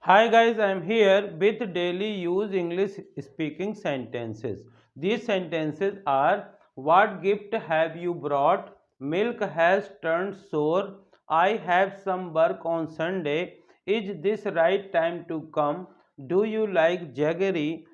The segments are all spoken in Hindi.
Hi guys, I am here with daily use English speaking sentences. These sentences are: what gift have you brought? Milk has turned sour. I have some work on Sunday. Is this right time to come? Do you like jaggery?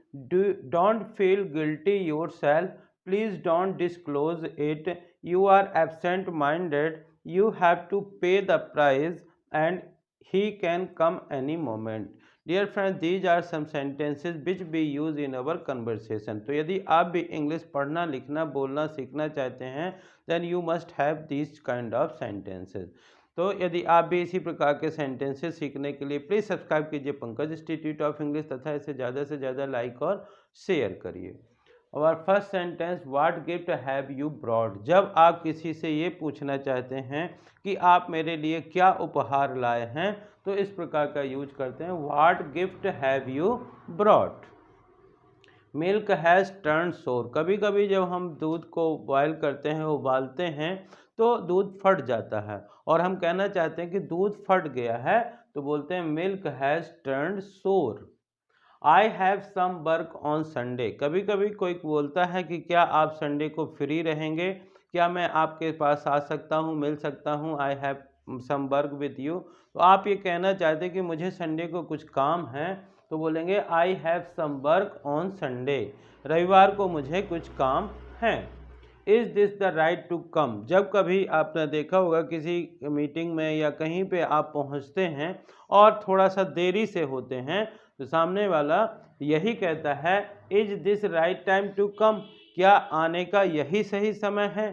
Don't feel guilty yourself. Please don't disclose it. You are absent minded. You have to pay the price, and he can come any moment. Dear friends, these are some sentences which we use in our conversation. तो यदि आप भी इंग्लिश पढ़ना लिखना बोलना सीखना चाहते हैं then you must have these kind of sentences. तो यदि आप भी इसी प्रकार के सेंटेंसेस सीखने के लिए प्लीज़ सब्सक्राइब कीजिए पंकज इंस्टीट्यूट ऑफ इंग्लिश तथा इसे ज़्यादा से ज़्यादा लाइक और शेयर करिए। और first sentence, what gift have you brought. जब आप किसी से ये पूछना चाहते हैं कि आप मेरे लिए क्या उपहार लाए हैं तो इस प्रकार का यूज करते हैं, what gift have you brought. Milk has turn sour. कभी कभी जब हम दूध को बॉयल करते हैं उबालते हैं तो दूध फट जाता है और हम कहना चाहते हैं कि दूध फट गया है तो बोलते हैं milk has turn sour. I have some work on Sunday. कभी कभी कोई बोलता है कि क्या आप संडे को फ्री रहेंगे, क्या मैं आपके पास आ सकता हूँ, मिल सकता हूँ। I have some work with you. तो आप ये कहना चाहते हैं कि मुझे संडे को कुछ काम है तो बोलेंगे I have some work on Sunday. रविवार को मुझे कुछ काम है। Is this the right to come. जब कभी आपने देखा होगा किसी मीटिंग में या कहीं पे आप पहुंचते हैं और थोड़ा सा देरी से होते हैं तो सामने वाला यही कहता है, is this right time to come. क्या आने का यही सही समय है।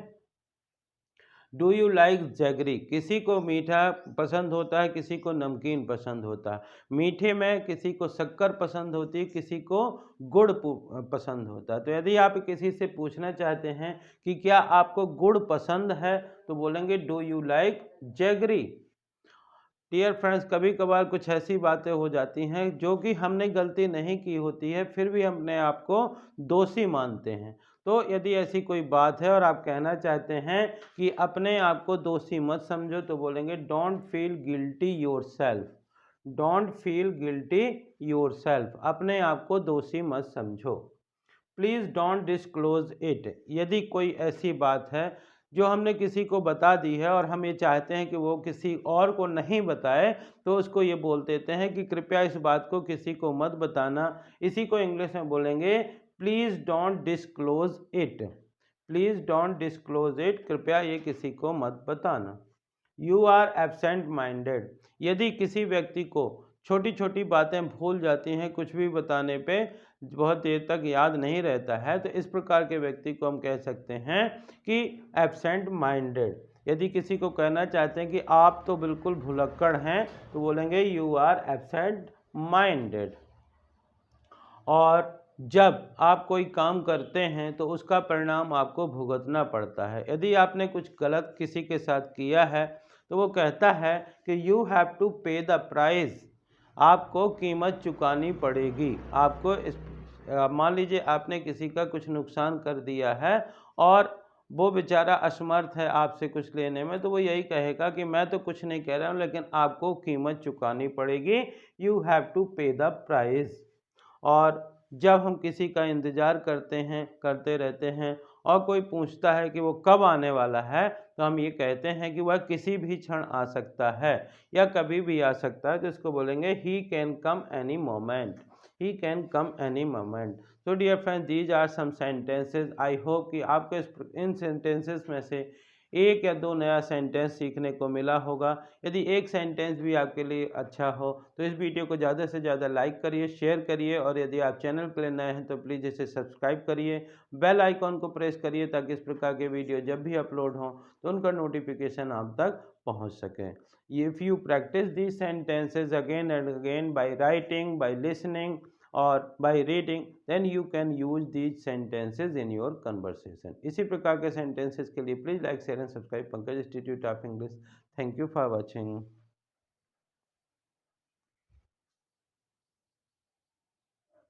Do you like jaggery. किसी को मीठा पसंद होता है, किसी को नमकीन पसंद होता है। मीठे में किसी को शक्कर पसंद होती है, किसी को गुड़ पसंद होता है। तो यदि आप किसी से पूछना चाहते हैं कि क्या आपको गुड़ पसंद है तो बोलेंगे do you like jaggery. Dear friends, कभी कभार कुछ ऐसी बातें हो जाती हैं जो कि हमने गलती नहीं की होती है फिर भी अपने आप को दोषी मानते हैं। तो यदि ऐसी कोई बात है और आप कहना चाहते हैं कि अपने आप को दोषी मत समझो तो बोलेंगे don't feel guilty your self. Don't feel guilty your self, अपने आप को दोषी मत समझो। Please don't disclose it. यदि कोई ऐसी बात है जो हमने किसी को बता दी है और हम ये चाहते हैं कि वो किसी और को नहीं बताए तो उसको ये बोल देते हैं कि कृपया इस बात को किसी को मत बताना। इसी को इंग्लिश में बोलेंगे please don't disclose it. Please don't disclose it, कृपया ये किसी को मत बताना। You are absent minded. यदि किसी व्यक्ति को छोटी छोटी बातें भूल जाती हैं, कुछ भी बताने पे बहुत देर तक याद नहीं रहता है, तो इस प्रकार के व्यक्ति को हम कह सकते हैं कि एब्सेंट माइंडेड। यदि किसी को कहना चाहते हैं कि आप तो बिल्कुल भुलक्कड़ हैं तो बोलेंगे यू आर एब्सेंट माइंडेड। और जब आप कोई काम करते हैं तो उसका परिणाम आपको भुगतना पड़ता है। यदि आपने कुछ गलत किसी के साथ किया है तो वो कहता है कि यू हैव टू पे द प्राइस। आपको कीमत चुकानी पड़ेगी। आपको मान लीजिए आपने किसी का कुछ नुकसान कर दिया है और वो बेचारा असमर्थ है आपसे कुछ लेने में, तो वो यही कहेगा कि मैं तो कुछ नहीं कह रहा हूँ लेकिन आपको कीमत चुकानी पड़ेगी। यू हैव टू पे द प्राइस। और जब हम किसी का इंतज़ार करते रहते हैं और कोई पूछता है कि वो कब आने वाला है तो हम ये कहते हैं कि वह किसी भी क्षण आ सकता है या कभी भी आ सकता है, तो इसको बोलेंगे he can come any moment. He can come any moment. तो dear friends, these are some sentences. I hope कि आपको इन सेंटेंसेस में से एक या दो नया सेंटेंस सीखने को मिला होगा। यदि एक सेंटेंस भी आपके लिए अच्छा हो तो इस वीडियो को ज़्यादा से ज़्यादा लाइक करिए, शेयर करिए और यदि आप चैनल के लिए नए हैं तो प्लीज़ इसे सब्सक्राइब करिए, बेल आइकॉन को प्रेस करिए ताकि इस प्रकार के वीडियो जब भी अपलोड हों तो उनका नोटिफिकेशन आप तक पहुंच सके। If you practice these sentences again and again by writing, by listening और by reading, then you can use these sentences in your conversation। इसी प्रकार के sentences के लिए please like, share and subscribe Pankaj institute of English. Thank you for watching.